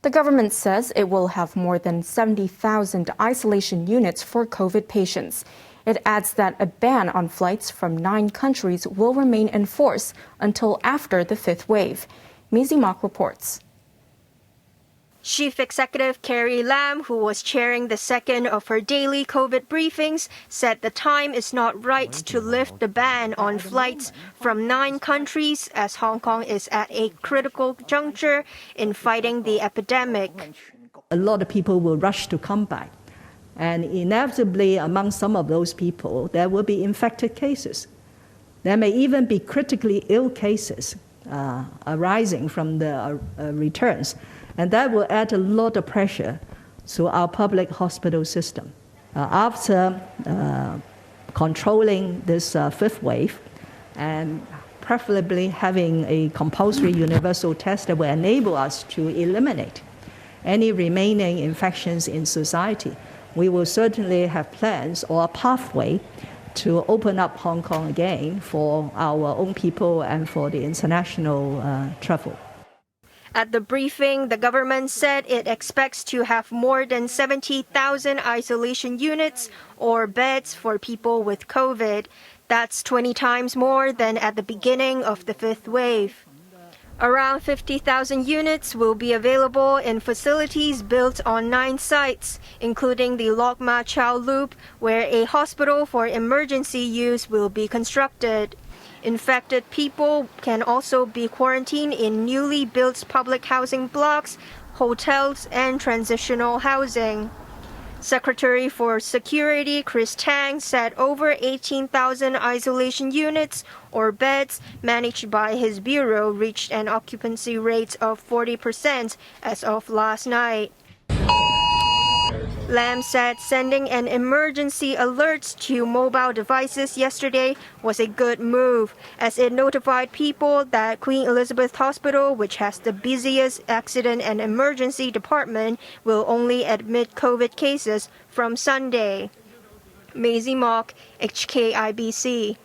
The government says it will have more than 70,000 isolation units for COVID patients. It adds that a ban on flights from 9 countries will remain in force until after the 5th wave. Maisie Mock reports. Chief Executive Carrie Lam, who was chairing the second of her daily COVID briefings, said the time is not right to lift the ban on flights from 9 countries as Hong Kong is at a critical juncture in fighting the epidemic. A lot of people will rush to come back, and inevitably among some of those people there will be infected cases. There may even be critically ill cases arising from the returns. And that will add a lot of pressure to our public hospital system. After controlling this 5th wave and preferably having a compulsory universal test that will enable us to eliminate any remaining infections in society, we will certainly have plans or a pathway to open up Hong Kong again for our own people and for the international travel. At the briefing, the government said it expects to have more than 70,000 isolation units or beds for people with COVID. That's 20 times more than at the beginning of the 5th wave. Around 50,000 units will be available in facilities built on 9 sites, including the Lok Ma Chau Loop, where a hospital for emergency use will be constructed. Infected people can also be quarantined in newly built public housing blocks, hotels, and transitional housing. Secretary for Security Chris Tang said over 18,000 isolation units or beds managed by his bureau reached an occupancy rate of 40% as of last night. Lam said sending an emergency alert to mobile devices yesterday was a good move, as it notified people that Queen Elizabeth Hospital, which has the busiest accident and emergency department, will only admit COVID cases from Sunday. Maisie Mock, HKIBC.